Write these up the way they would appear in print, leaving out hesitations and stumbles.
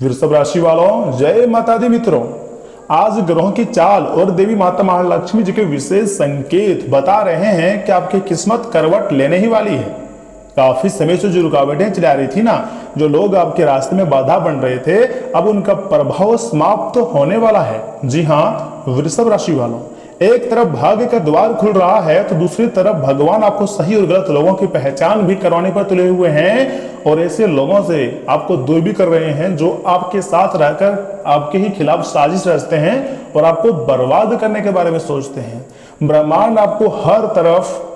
वृषभ राशि वालों, जय माता दी मित्रों। आज ग्रहों की चाल और देवी माता महालक्ष्मी जी के विशेष संकेत बता रहे हैं कि आपकी किस्मत करवट लेने ही वाली है। काफी समय से जो रुकावटें चला रही थी ना, जो लोग आपके रास्ते में बाधा बन रहे थे, अब उनका प्रभाव समाप्त होने वाला है। जी हाँ वृषभ राशि वालों, एक तरफ भाग्य का द्वार खुल रहा है तो दूसरी तरफ भगवान आपको सही और गलत लोगों की पहचान भी करवाने पर तुले हुए हैं और ऐसे लोगों से आपको दूर भी कर रहे हैं जो आपके साथ रहकर आपके ही खिलाफ साजिश रचते हैं और आपको बर्बाद करने के बारे में सोचते हैं। ब्रह्मांड आपको हर तरफ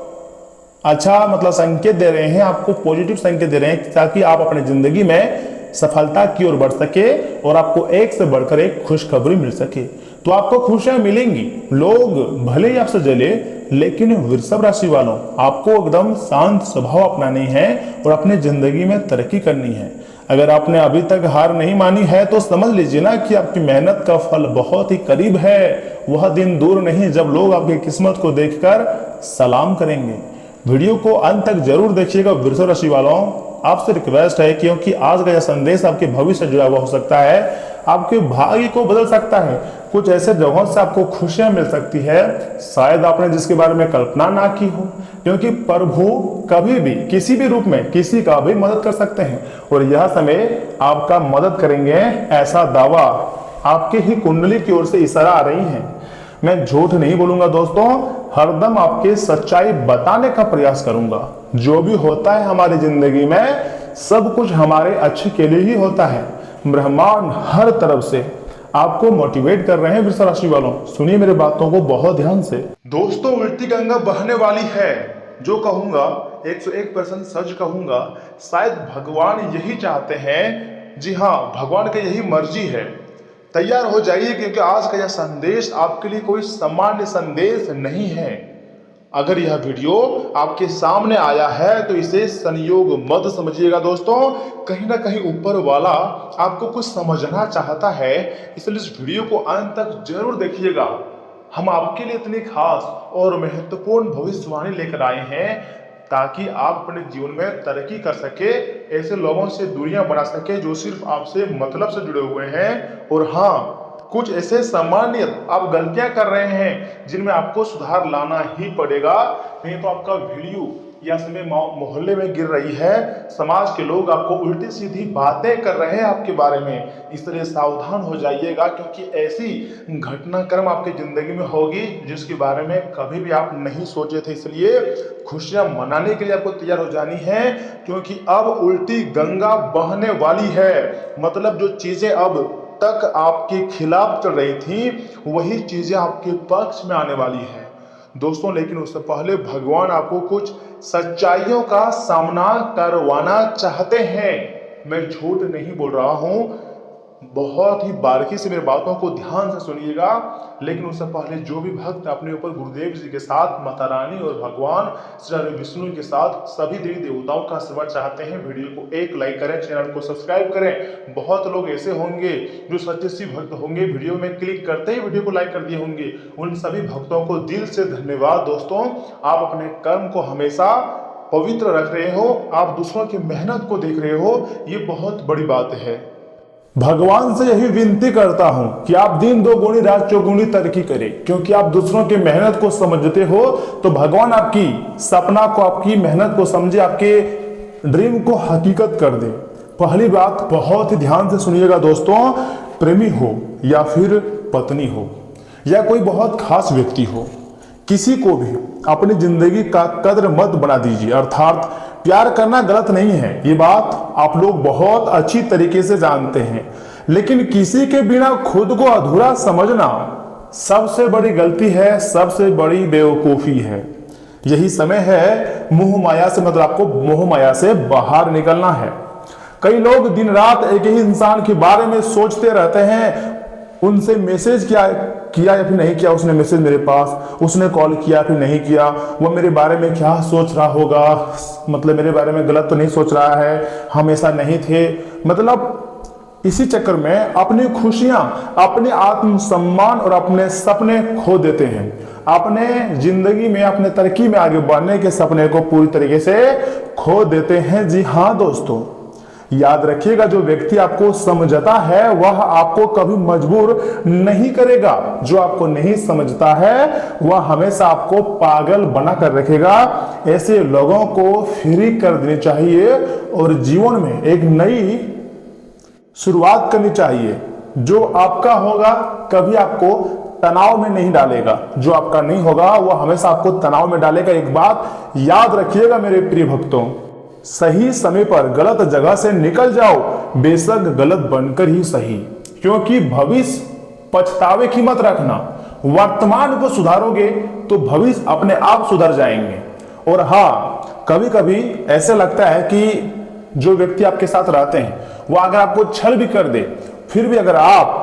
अच्छा संकेत दे रहे हैं, आपको पॉजिटिव संकेत दे रहे हैं ताकि आप अपनी जिंदगी में सफलता की ओर बढ़ सके और आपको एक से बढ़कर एक खुशखबरी मिल सके। तो आपको खुशियां मिलेंगी, लोग भले ही आपसे जले, लेकिन वृषभ राशि वालों आपको एकदम शांत स्वभाव अपनानी है और अपनी जिंदगी में तरक्की करनी है। अगर आपने अभी तक हार नहीं मानी है तो समझ लीजिए ना कि आपकी मेहनत का फल बहुत ही करीब है। वह दिन दूर नहीं जब लोग आपकी किस्मत को देखकर सलाम करेंगे। वीडियो को अंत तक जरूर देखिएगा वृषभ राशि वालों। आपसे रिक्वेस्ट है क्योंकि आज का यह संदेश आपके भविष्य से जुड़ा हुआ हो सकता है, आपके भाग्य को बदल सकता है। कुछ ऐसे जगहों से आपको खुशियां मिल सकती है शायद आपने जिसके बारे में कल्पना ना की हो, क्योंकि प्रभु कभी भी किसी भी रूप में किसी का भी मदद कर सकते हैं और यह समय आपका मदद करेंगे, ऐसा दावा आपके ही कुंडली की ओर से इशारा आ रही है। मैं झूठ नहीं बोलूंगा दोस्तों, हरदम आपके सच्चाई बताने का प्रयास करूंगा। जो भी होता है हमारी जिंदगी में सब कुछ हमारे अच्छे के लिए ही होता है। ब्रह्मांड हर तरफ से आपको मोटिवेट कर रहे हैं वृषभ राशि वालों। सुनिए मेरे बातों को बहुत ध्यान से। दोस्तों उल्टी गंगा बहने वाली है, जो कहूंगा 101% सच कहूंगा। शायद भगवान यही चाहते हैं, जी हाँ भगवान की यही मर्जी है। तैयार हो जाइए क्योंकि आज का यह संदेश आपके लिए कोई सामान्य संदेश नहीं है। अगर यह वीडियो आपके सामने आया है तो इसे संयोग मत समझिएगा दोस्तों, कहीं ना कहीं ऊपर वाला आपको कुछ समझना चाहता है, इसलिए इस वीडियो को अंत तक जरूर देखिएगा। हम आपके लिए इतनी खास और महत्वपूर्ण भविष्यवाणी लेकर आए हैं ताकि आप अपने जीवन में तरक्की कर सके, ऐसे लोगों से दूरियां बना सके जो सिर्फ आपसे मतलब से जुड़े हुए हैं। और हाँ, कुछ ऐसे सामान्य आप गलतियां कर रहे हैं जिनमें आपको सुधार लाना ही पड़ेगा, नहीं तो आपका वीडियो या समय मोहल्ले में गिर रही है। समाज के लोग आपको उल्टी सीधी बातें कर रहे हैं आपके बारे में, इसलिए सावधान हो जाइएगा क्योंकि ऐसी घटनाक्रम आपकी जिंदगी में होगी जिसके बारे में कभी भी आप नहीं सोचे थे। इसलिए खुशियां मनाने के लिए आपको तैयार हो जानी है क्योंकि अब उल्टी गंगा बहने वाली है। मतलब जो चीजें अब तक आपके खिलाफ चल रही थी वही चीजें आपके पक्ष में आने वाली है दोस्तों। लेकिन उससे पहले भगवान आपको कुछ सच्चाइयों का सामना करवाना चाहते हैं। मैं झूठ नहीं बोल रहा हूं, बहुत ही बारीकी से मेरी बातों को ध्यान से सुनिएगा। लेकिन उससे पहले जो भी भक्त अपने ऊपर गुरुदेव जी के साथ, माता रानी और भगवान श्री विष्णु के साथ सभी देवी देवताओं का आशीर्वाद चाहते हैं, वीडियो को एक लाइक करें, चैनल को सब्सक्राइब करें। बहुत लोग ऐसे होंगे जो सच्चे शिव भक्त होंगे, वीडियो में क्लिक करते ही वीडियो को लाइक कर दिए होंगे। उन सभी भक्तों को दिल से धन्यवाद दोस्तों। आप अपने कर्म को हमेशा पवित्र रख रहे हो, आप दूसरों की मेहनत को देख रहे हो, ये बहुत बड़ी बात है। भगवान से यही विनती करता हूं कि आप दिन दोगुनी रात चौगुनी तरक्की करें, क्योंकि आप दूसरों की मेहनत को समझते हो तो भगवान आपकी सपना को, आपकी मेहनत को समझे, आपके ड्रीम को हकीकत कर दे। पहली बात बहुत ही ध्यान से सुनिएगा दोस्तों, प्रेमी हो या फिर पत्नी हो या कोई बहुत खास व्यक्ति हो, किसी को भी अपनी जिंदगी का कद्र मत बना दीजिए। अर्थात प्यार करना गलत नहीं है, ये बात आप लोग बहुत अच्छी तरीके से जानते हैं, लेकिन किसी के बिना खुद को अधूरा समझना सबसे बड़ी गलती है, सबसे बड़ी बेवकूफी है। यही समय है मोह माया से, मतलब आपको मोह माया से बाहर निकलना है। कई लोग दिन रात एक ही इंसान के बारे में सोचते रहते हैं, उनसे मैसेज किया या फिर नहीं किया, उसने मैसेज मेरे पास, उसने कॉल किया फिर नहीं किया, वो मेरे बारे में क्या सोच रहा होगा, मतलब मेरे बारे में गलत तो नहीं सोच रहा है, हम ऐसा नहीं थे। मतलब इसी चक्कर में अपनी खुशियां, अपने आत्मसम्मान और अपने सपने खो देते हैं। अपने जिंदगी में, अपने तरक्की में आगे बढ़ने के सपने को पूरी तरीके से खो देते हैं। जी हाँ दोस्तों, याद रखिएगा, जो व्यक्ति आपको समझता है वह आपको कभी मजबूर नहीं करेगा। जो आपको नहीं समझता है वह हमेशा आपको पागल बना कर रखेगा। ऐसे लोगों को फ्री कर देनी चाहिए और जीवन में एक नई शुरुआत करनी चाहिए। जो आपका होगा कभी आपको तनाव में नहीं डालेगा, जो आपका नहीं होगा वह हमेशा आपको तनाव में डालेगा। एक बात याद रखिएगा मेरे प्रिय भक्तों, सही समय पर गलत जगह से निकल जाओ, बेशक गलत बनकर ही सही, क्योंकि भविष्य पछतावे की मत रखना। वर्तमान को सुधारोगे तो भविष्य अपने आप सुधर जाएंगे। और हाँ, कभी कभी ऐसे लगता है कि जो व्यक्ति आपके साथ रहते हैं वो अगर आपको छल भी कर दे, फिर भी अगर आप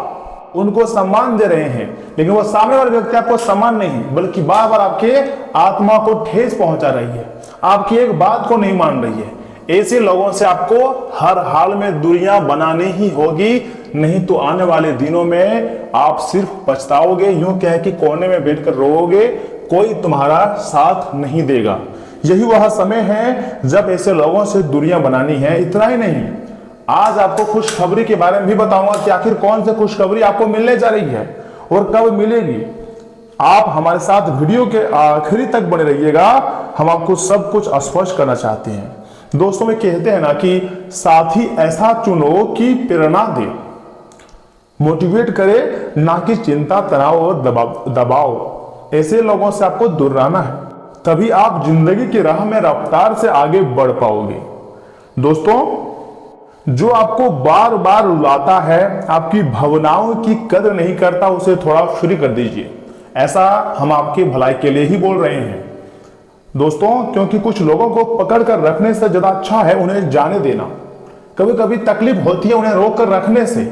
उनको सम्मान दे रहे हैं, लेकिन वो सामने वाला व्यक्ति आपको सम्मान नहीं बल्कि बार बार आपके आत्मा को ठेस पहुंचा रही है, आपकी एक बात को नहीं मान रही है, ऐसे लोगों से आपको हर हाल में दूरियां बनानी ही होगी। नहीं तो आने वाले दिनों में आप सिर्फ पछताओगे, यूं कह कि कोने में बैठकर रोओगे, कोई तुम्हारा साथ नहीं देगा। यही वह समय है जब ऐसे लोगों से दूरियां बनानी है। इतना ही नहीं, आज आपको खुशखबरी के बारे में भी बताऊंगा कि आखिर कौन सी खुशखबरी आपको मिलने जा रही है और कब मिलेगी। आप हमारे साथ वीडियो के आखिरी तक बने रहिएगा, हम आपको सब कुछ स्पष्ट करना चाहते हैं। दोस्तों में कहते हैं ना कि साथी ऐसा चुनो कि प्रेरणा दे, मोटिवेट करे, ना कि चिंता, तनाव और दबाव। ऐसे लोगों से आपको दूर रहना है, तभी आप जिंदगी की राह में रफ्तार से आगे बढ़ पाओगे। दोस्तों, जो आपको बार बार रुलाता है, आपकी भावनाओं की कदर नहीं करता, उसे थोड़ा फ्री कर दीजिए। ऐसा हम आपकी भलाई के लिए ही बोल रहे हैं दोस्तों, क्योंकि कुछ लोगों को पकड़ कर रखने से ज्यादा अच्छा है उन्हें जाने देना। कभी कभी तकलीफ होती है उन्हें रोक कर रखने से,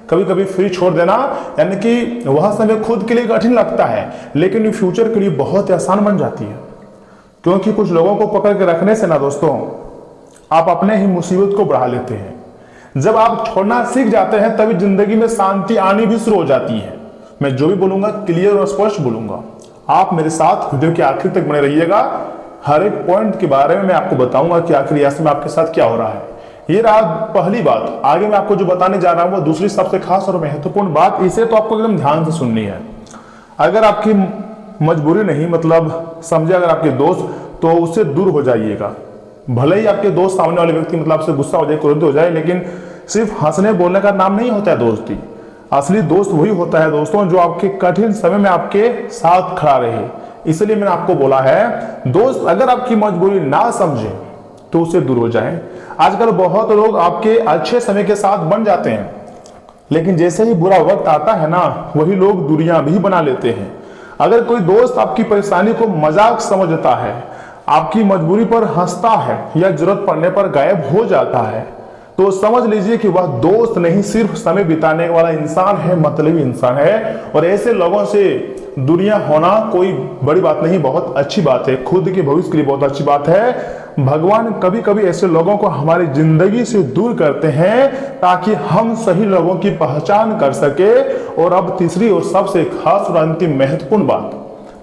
कभी कभी फ्री छोड़ देना, यानी कि वह समय खुद के लिए कठिन लगता है लेकिन फ्यूचर के लिए बहुत आसान बन जाती है। क्योंकि कुछ लोगों को पकड़ के रखने से ना दोस्तों, आप अपने ही मुसीबत को बढ़ा लेते हैं। जब आप छोड़ना सीख जाते हैं तभी जिंदगी में शांति आनी भी शुरू हो जाती है। मैं जो भी बोलूंगा क्लियर और स्पष्ट बोलूंगा। आप मेरे साथ वीडियो के आखिर तक बने रहिएगा। हर एक पॉइंट के बारे में मैं आपको बताऊंगा कि आखिर यह समय आपके साथ क्या हो रहा है। ये रहा पहली बात। आगे मैं आपको जो बताने जा रहा हूं वो दूसरी सबसे खास और महत्वपूर्ण बात। इसे तो आपको एकदम ध्यान से सुननी है। अगर आपकी मजबूरी नहीं, मतलब समझे अगर आपके दोस्त, तो उससे दूर हो जाइएगा। भले ही आपके दोस्त सामने वाले व्यक्ति मतलब आपसे गुस्सा हो जाए, क्रोधित हो जाए, लेकिन सिर्फ हंसने बोलने का नाम नहीं होता है दोस्ती। असली दोस्त वही होता है दोस्तों जो आपके कठिन समय में आपके साथ खड़ा रहे। इसलिए मैंने आपको बोला है, दोस्त अगर आपकी मजबूरी ना समझे तो उससे दूर हो जाए। आजकल बहुत लोग आपके अच्छे समय के साथ बन जाते हैं, लेकिन जैसे ही बुरा वक्त आता है ना, वही लोग दूरियां भी बना लेते हैं। अगर कोई दोस्त आपकी परेशानी को मजाक समझता है, आपकी मजबूरी पर हंसता है या जरूरत पड़ने पर गायब हो जाता है, तो समझ लीजिए कि वह दोस्त नहीं, सिर्फ समय बिताने वाला इंसान है, मतलबी इंसान है। और ऐसे लोगों से दूरियां होना कोई बड़ी बात नहीं, बहुत अच्छी बात है, खुद के भविष्य के लिए बहुत अच्छी बात है। भगवान कभी कभी ऐसे लोगों को हमारी जिंदगी से दूर करते हैं ताकि हम सही लोगों की पहचान कर सके। और अब तीसरी और सबसे खास और अंतिम महत्वपूर्ण बात,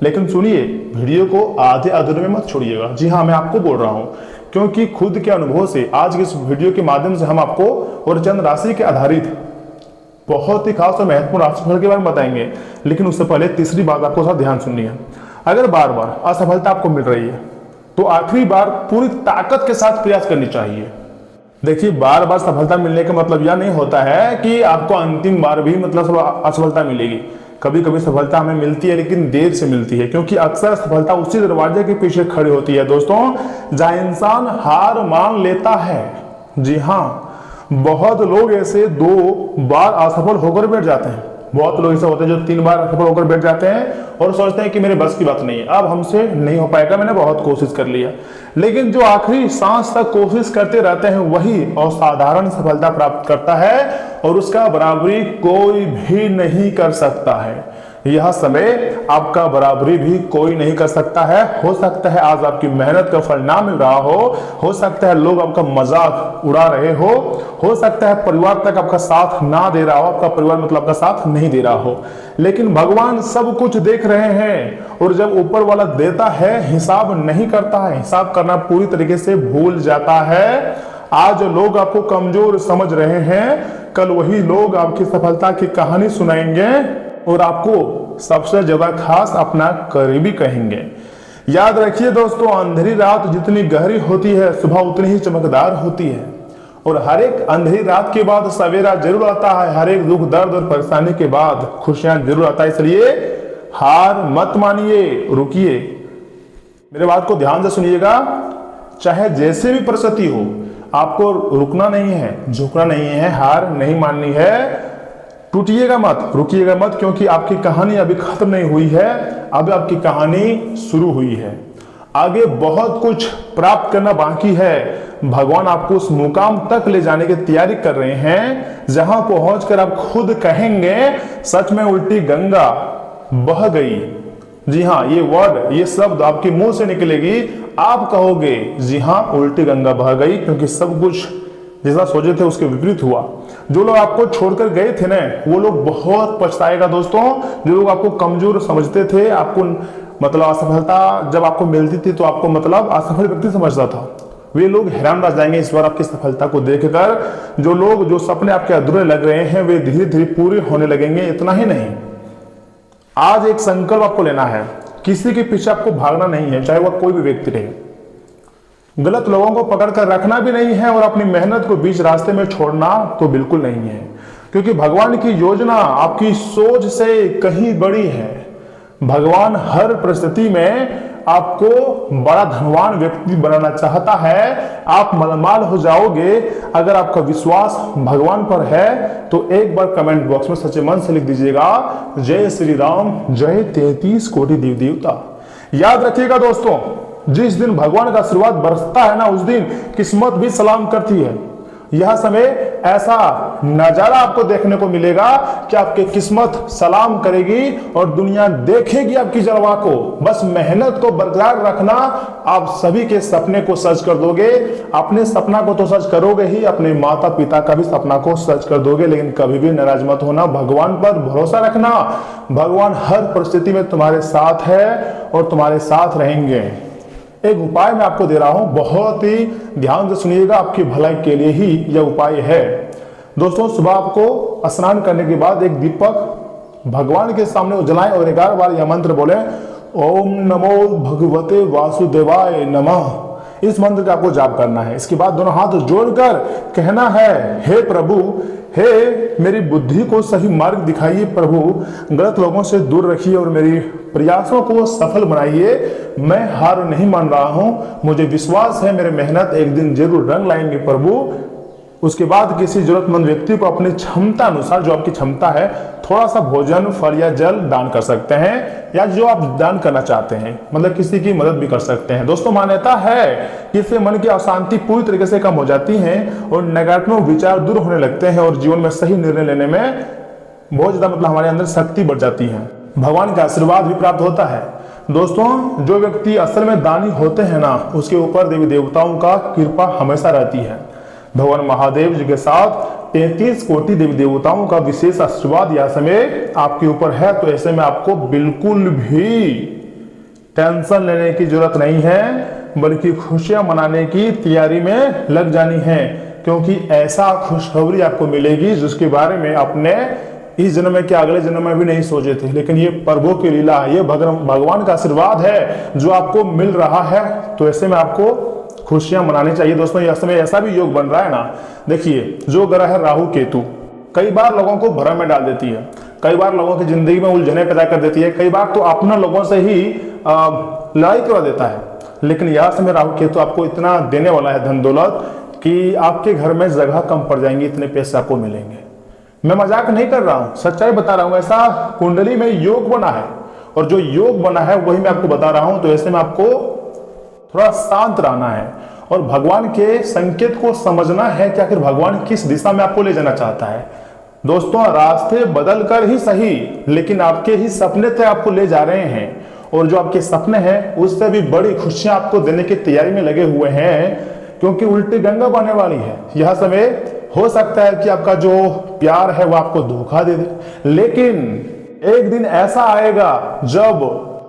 लेकिन सुनिए, वीडियो को आधे अधूरे में मत छोड़िएगा। जी हाँ, मैं आपको बोल रहा हूं, क्योंकि खुद के अनुभव से आज के इस वीडियो के माध्यम से हम आपको और चंद राशि के आधारित बहुत ही खास और महत्वपूर्ण राशिफल के बारे में बताएंगे। लेकिन उससे पहले तीसरी बात आपको साथ ध्यान सुननी है। अगर बार बार असफलता आपको मिल रही है तो आखिरी बार पूरी ताकत के साथ प्रयास करनी चाहिए। देखिए, बार बार सफलता मिलने का मतलब यह नहीं होता है कि आपको अंतिम बार भी मतलब असफलता मिलेगी। कभी कभी सफलता हमें मिलती है लेकिन देर से मिलती है, क्योंकि अक्सर सफलता उसी दरवाजे के पीछे खड़ी होती है दोस्तों जहां इंसान हार मान लेता है। जी हाँ, बहुत लोग ऐसे 2 बार असफल होकर बैठ जाते हैं। बहुत लोग ऐसे होते हैं जो 3 बार असफल होकर बैठ जाते हैं और सोचते हैं कि मेरे बस की बात नहीं है, अब हमसे नहीं हो पाएगा, मैंने बहुत कोशिश कर लिया। लेकिन जो आखिरी सांस तक कोशिश करते रहते हैं वही असाधारण सफलता प्राप्त करता है और उसका बराबरी कोई भी नहीं कर सकता है। यह समय आपका बराबरी भी कोई नहीं कर सकता है। हो सकता है आज आपकी मेहनत का फल ना मिल रहा हो सकता है लोग आपका मजाक उड़ा रहे हो सकता है परिवार तक आपका साथ ना दे रहा हो, आपका परिवार मतलब आपका साथ नहीं दे रहा हो, लेकिन भगवान सब कुछ देख रहे हैं। और जब ऊपर वाला देता है, हिसाब नहीं करता है, हिसाब करना पूरी तरीके से भूल जाता है। आज लोग आपको कमजोर समझ रहे हैं, कल वही लोग आपकी सफलता की कहानी सुनाएंगे और आपको सबसे ज्यादा खास अपना करीबी कहेंगे। याद रखिए दोस्तों, अंधेरी रात जितनी गहरी होती है, सुबह उतनी ही चमकदार होती है। और हर एक अंधेरी रात के बाद सवेरा जरूर आता है, हर एक दुख दर्द और परेशानी के बाद खुशियां जरूर आता है। इसलिए हार मत मानिए, रुकिए, मेरे बात को ध्यान से सुनिएगा। चाहे जैसे भी परिस्थिति हो, आपको रुकना नहीं है, झुकना नहीं है, हार नहीं माननी है। टूटिएगा मत, रुकिएगा मत, क्योंकि आपकी कहानी अभी खत्म नहीं हुई है, अभी आपकी कहानी शुरू हुई है। आगे बहुत कुछ प्राप्त करना बाकी है। भगवान आपको उस मुकाम तक ले जाने की तैयारी कर रहे हैं जहां पहुंचकर आप खुद कहेंगे, सच में उल्टी गंगा बह गई। जी हाँ, ये वर्ड, ये शब्द आपके मुंह से निकलेगी, आप कहोगे जी हाँ, उल्टी गंगा बह गई, क्योंकि सब कुछ जैसा सोचे थे उसके विपरीत हुआ। जो लोग आपको छोड़कर गए थे ना, वो लोग बहुत पछताएगा दोस्तों। जो लोग आपको कमजोर समझते थे, आपको मतलब असफलता जब आपको मिलती थी तो आपको मतलब असफल व्यक्ति समझता था, वे लोग हैरान रह जाएंगे इस बार आपकी सफलता को देखकर। जो लोग, जो सपने आपके अधूरे लग रहे हैं, वे धीरे धीरे पूरे होने लगेंगे। इतना ही नहीं, आज एक संकल्प आपको लेना है, किसी के पीछे आपको भागना नहीं है, चाहे वह कोई भी व्यक्ति रहे। गलत लोगों को पकड़ कर रखना भी नहीं है और अपनी मेहनत को बीच रास्ते में छोड़ना तो बिल्कुल नहीं है, क्योंकि भगवान की योजना आपकी सोच से कहीं बड़ी है। भगवान हर परिस्थिति में आपको बड़ा धनवान व्यक्ति बनाना चाहता है। आप मालामाल हो जाओगे अगर आपका विश्वास भगवान पर है। तो एक बार कमेंट बॉक्स में सच्चे मन से लिख दीजिएगा, जय श्री राम, जय 33 कोटि देव देवता। याद रखिएगा दोस्तों, जिस दिन भगवान का आशीर्वाद बरसता है ना, उस दिन किस्मत भी सलाम करती है। यह समय ऐसा नजारा आपको देखने को मिलेगा कि आपकी किस्मत सलाम करेगी और दुनिया देखेगी आपकी जलवा को। बस मेहनत को बरकरार रखना, आप सभी के सपने को सच कर दोगे। अपने सपना को तो सच करोगे ही, अपने माता पिता का भी सपना को सच कर दोगे। लेकिन कभी भी नाराज मत होना, भगवान पर भरोसा रखना। भगवान हर परिस्थिति में तुम्हारे साथ है और तुम्हारे साथ रहेंगे। एक उपाय मैं आपको दे रहा हूं, बहुत ही ध्यान से सुनिएगा, आपकी भलाई के लिए ही यह उपाय है। दोस्तों, सुबह आपको स्नान करने के बाद एक दीपक भगवान के सामने जलाएं और 11 बार यह मंत्र बोले, ओम नमो भगवते वासुदेवाय नमः। इस मंत्र का आपको जाप करना है। इसके बाद दोनों हाथ जोड़कर कहना है, हे प्रभु, हे मेरी बुद्धि को सही मार्ग दिखाइए प्रभु, गलत लोगों से दूर रखिए और मेरी प्रयासों को सफल बनाइए। मैं हार नहीं मान रहा हूं, मुझे विश्वास है मेरी मेहनत एक दिन जरूर रंग लाएंगे प्रभु। उसके बाद किसी जरूरतमंद व्यक्ति को अपनी क्षमता अनुसार, जो आपकी क्षमता है, थोड़ा सा भोजन, फल या जल दान कर सकते हैं, या जो आप दान करना चाहते हैं, मतलब किसी की मदद भी कर सकते हैं। दोस्तों, मान्यता है कि इससे मन की अशांति पूरी तरीके से कम हो जाती है और नकारात्मक विचार दूर होने लगते हैं और जीवन में सही निर्णय लेने में बहुत ज्यादा मतलब हमारे अंदर शक्ति बढ़ जाती है। भगवान का आशीर्वाद भी प्राप्त होता है। दोस्तों, जो व्यक्ति असल में दानी होते हैं ना, उसके ऊपर देवी देवताओं का कृपा हमेशा रहती है। भगवान महादेव जी के साथ 33 कोटि देवी देवताओं का विशेष आशीर्वाद यह समय आपके ऊपर है। तो ऐसे में आपको बिल्कुल भी टेंशन लेने की जरूरत नहीं है, बल्कि खुशियां मनाने की तैयारी में लग जानी है, क्योंकि ऐसा खुशखबरी आपको मिलेगी जिसके बारे में आपने इस जन्म में क्या अगले जन्म में भी नहीं सोचे थे। लेकिन ये प्रभु की लीला है, ये भगवान का आशीर्वाद है जो आपको मिल रहा है। तो ऐसे में आपको खुशियां मनानी चाहिए। दोस्तों, यह समय ऐसा भी योग बन रहा है ना, देखिए, जो ग्रह है राहु केतु, कई बार लोगों को भ्रम में डाल देती है, कई बार लोगों की जिंदगी में उलझने पैदा कर देती है, कई बार तो अपना लोगों से ही लड़ाई करवा देता है। लेकिन यह समय राहु केतु आपको इतना देने वाला है धन दौलत कि आपके घर में जगह कम पड़ जाएंगी, इतने पैसे आपको मिलेंगे। मैं मजाक नहीं कर रहा हूं, सच्चाई बता रहा हूं। ऐसा कुंडली में योग बना है और जो योग बना है वही मैं आपको बता रहा हूं। तो ऐसे में आपको थोड़ा शांत रहना है और भगवान के संकेत को समझना है कि आखिर भगवान किस दिशा में आपको ले जाना चाहता है। दोस्तों, रास्ते बदल कर ही सही, लेकिन आपके ही सपने तक आपको ले जा रहे हैं और जो आपके सपने हैं उससे भी बड़ी खुशियां आपको देने की तैयारी में लगे हुए हैं, क्योंकि उल्टी गंगा बहने वाली है। यह समय हो सकता है कि आपका जो प्यार है वो आपको धोखा दे दे, लेकिन एक दिन ऐसा आएगा जब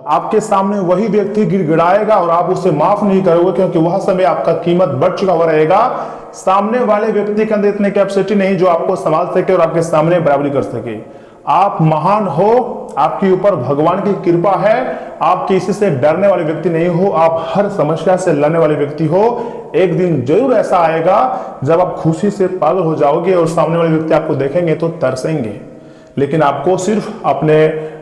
आपके सामने वही व्यक्ति गिड़गिड़ाएगा और आप उसे माफ नहीं करोगे, क्योंकि वह समय आपका कीमत बढ़ चुका हुआ रहेगा। सामने वाले व्यक्ति के अंदर इतनी कैपेसिटी नहीं जो आपको संभाल सके और आपके सामने बराबरी कर सके। आप महान हो, आपके ऊपर भगवान की कृपा है, आप किसी से डरने वाले व्यक्ति नहीं हो, आप हर समस्या से लड़ने वाले व्यक्ति हो। एक दिन जरूर ऐसा आएगा जब आप खुशी से पागल हो जाओगे और सामने वाले व्यक्ति आपको देखेंगे तो तरसेंगे। लेकिन आपको सिर्फ अपने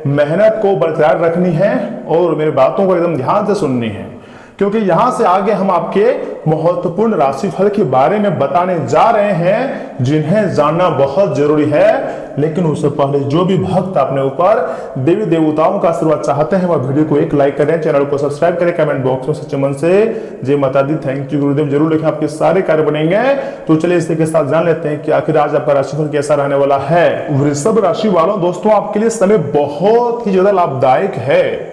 मेहनत को बरकरार रखनी है और मेरी बातों को एकदम ध्यान से सुननी है, क्योंकि यहां से आगे हम आपके महत्वपूर्ण राशिफल के बारे में बताने जा रहे हैं, जिन्हें जानना बहुत जरूरी है। लेकिन उससे पहले जो भी भक्त अपने ऊपर देवी देवताओं का आशीर्वाद चाहते हैं, वह वीडियो को एक लाइक करें, चैनल को सब्सक्राइब करें, कमेंट बॉक्स में सच्चे मन से जय माता दी, थैंक यू गुरुदेव जरूर लिखें, आपके सारे कार्य बनेंगे। तो चलिए इसी के साथ जान लेते हैं कि आखिर आज आपका राशिफल कैसा रहने वाला है। वृषभ राशि वालों, दोस्तों आपके लिए समय बहुत ही ज्यादा लाभदायक है।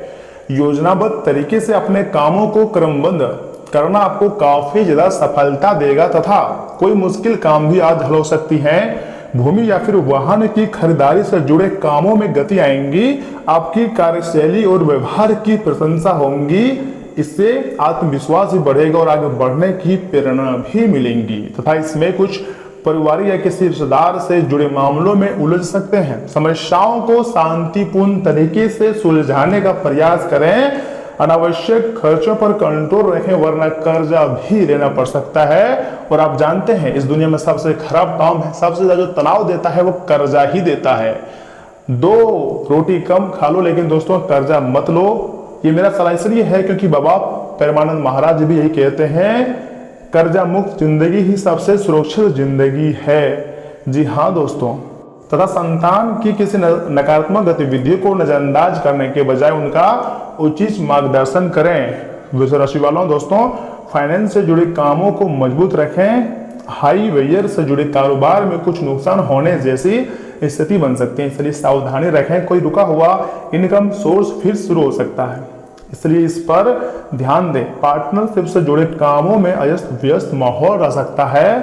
योजनाबद्ध तरीके से अपने कामों को क्रमबद्ध करना आपको काफी ज्यादा सफलता देगा तथा कोई मुश्किल काम भी आज हल हो सकती है। भूमि या फिर वाहन की खरीदारी से जुड़े कामों में गति आएंगी। आपकी कार्यशैली और व्यवहार की प्रशंसा होंगी, इससे आत्मविश्वास भी बढ़ेगा और आगे बढ़ने की प्रेरणा भी मिलेंगी तथा इसमें कुछ परिवार या किसी रिश्तेदार से जुड़े मामलों में उलझ सकते हैं। समस्याओं को शांतिपूर्ण तरीके से सुलझाने का प्रयास करें। अनावश्यक खर्चों पर कंट्रोल रखें, वरना कर्जा भी लेना पड़ सकता है। और आप जानते हैं इस दुनिया में सबसे खराब काम है, सबसे ज्यादा जो तनाव देता है वो कर्जा ही देता है। 2 रोटी कम खा लो, लेकिन दोस्तों कर्जा मत लो। ये मेरा सलाह इसलिए है क्योंकि बाबा परमानंद महाराज भी यही कहते हैं, कर्जा मुक्त जिंदगी ही सबसे सुरक्षित जिंदगी है। जी हाँ दोस्तों, तथा संतान की किसी नकारात्मक गतिविधियों को नजरअंदाज करने के बजाय उनका उचित मार्गदर्शन करें। वृषभ राशि वालों, दोस्तों फाइनेंस से जुड़े कामों को मजबूत रखें। हाईवेयर से जुड़े कारोबार में कुछ नुकसान होने जैसी स्थिति बन सकती है, इसलिए सावधानी रखें। कोई रुका हुआ इनकम सोर्स फिर शुरू हो सकता है, इसलिए इस पर ध्यान दें। पार्टनरशिप से जुड़े कामों में अस्त व्यस्त माहौल रह सकता है।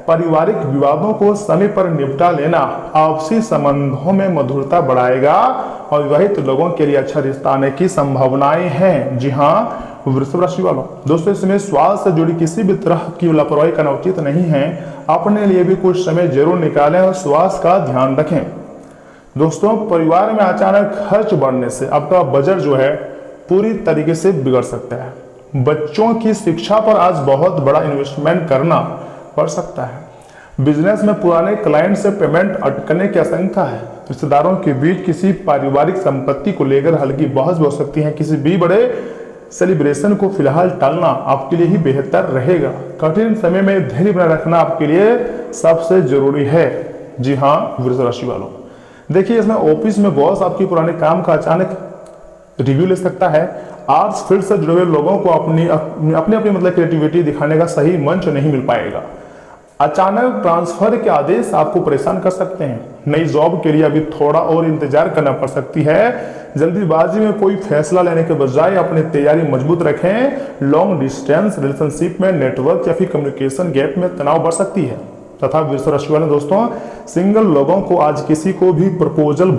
पारिवारिक विवादों को समय पर निपटा लेना आपसी संबंधों में मधुरता बढ़ाएगा और विवाहित लोगों के लिए अच्छा रिश्ता आने की संभावनाएं हैं। जी हाँ वृषभ राशि वालों, दोस्तों इसमें स्वास्थ्य से जुड़ी किसी भी तरह की लापरवाही करना उचित नहीं है। अपने लिए भी कुछ समय जरूर निकालें और स्वास्थ्य का ध्यान रखें। दोस्तों परिवार में अचानक खर्च बढ़ने से आपका बजट जो है पूरी तरीके से बिगड़ सकता है। बच्चों की शिक्षा पर आज बहुत बड़ा इन्वेस्टमेंट करना पड़ सकता है। बिजनेस में पुराने क्लाइंट से पेमेंट अटकने की आशंका है। रिश्तेदारों के बीच किसी पारिवारिक संपत्ति को लेकर हल्की बहस हो सकती है। किसी भी बड़े सेलिब्रेशन को फिलहाल टालना आपके लिए ही बेहतर रहेगा। कठिन समय में धैर्य बनाए रखना आपके लिए सबसे जरूरी है। जी हाँ वृषभ राशि वालों, देखिए इसमें ऑफिस में बॉस आपकी पुराने काम का अचानक रिव्यू ले सकता है। आर्ट्स फील्ड से जुड़े हुए लोगों को अपनी मतलब क्रिएटिविटी दिखाने का सही मंच नहीं मिल पाएगा। अचानक ट्रांसफर के आदेश आपको परेशान कर सकते हैं। नई जॉब के लिए अभी थोड़ा और इंतजार करना पड़ सकती है। जल्दीबाजी में कोई फैसला लेने के बजाय अपनी तैयारी मजबूत रखें। लॉन्ग डिस्टेंस रिलेशनशिप में नेटवर्क या फिर कम्युनिकेशन गैप में तनाव बढ़ सकती है। तथा वृषभ राशि वाले दोस्तों सिंगल लोगों को आज किसी को भी प्रपोजल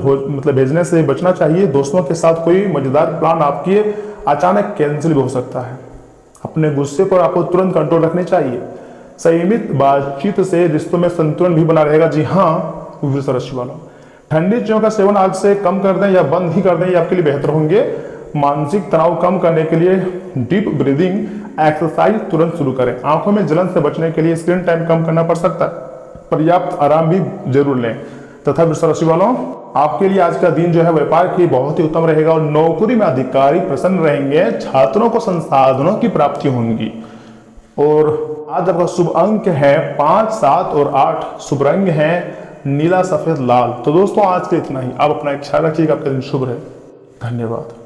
भेजने से बचना चाहिए। दोस्तों के साथ कोई मजेदार प्लान आपकी अचानक कैंसिल भी हो सकता है। अपने गुस्से पर आपको तुरंत कंट्रोल रखनी चाहिए। संयमित बातचीत से रिश्तों में संतुलन भी बना रहेगा। जी हाँ वृषभ राशि वालों, ठंडी चीजों का सेवन आज से कम कर दें या बंद ही कर दें, ये आपके लिए बेहतर होंगे। मानसिक तनाव कम करने के लिए डीप ब्रीदिंग एक्सरसाइज तुरंत शुरू करें। आंखों में जलन से बचने के लिए स्क्रीन टाइम कम करना पड़ सकता है। पर्याप्त आराम भी जरूर लें। तथा वृषभ राशि वालों आपके लिए आज का दिन जो है व्यापार की बहुत ही उत्तम रहेगा और नौकरी में अधिकारी प्रसन्न रहेंगे। छात्रों को संसाधनों की प्राप्ति होगी। और आज आपका शुभ अंक है 5, 7 और 8। शुभ रंग है नीला, सफेद, लाल। तो दोस्तों आज के इतना ही। आप अपना ख्याल रखिएगा, आपका दिन शुभ रहे। धन्यवाद।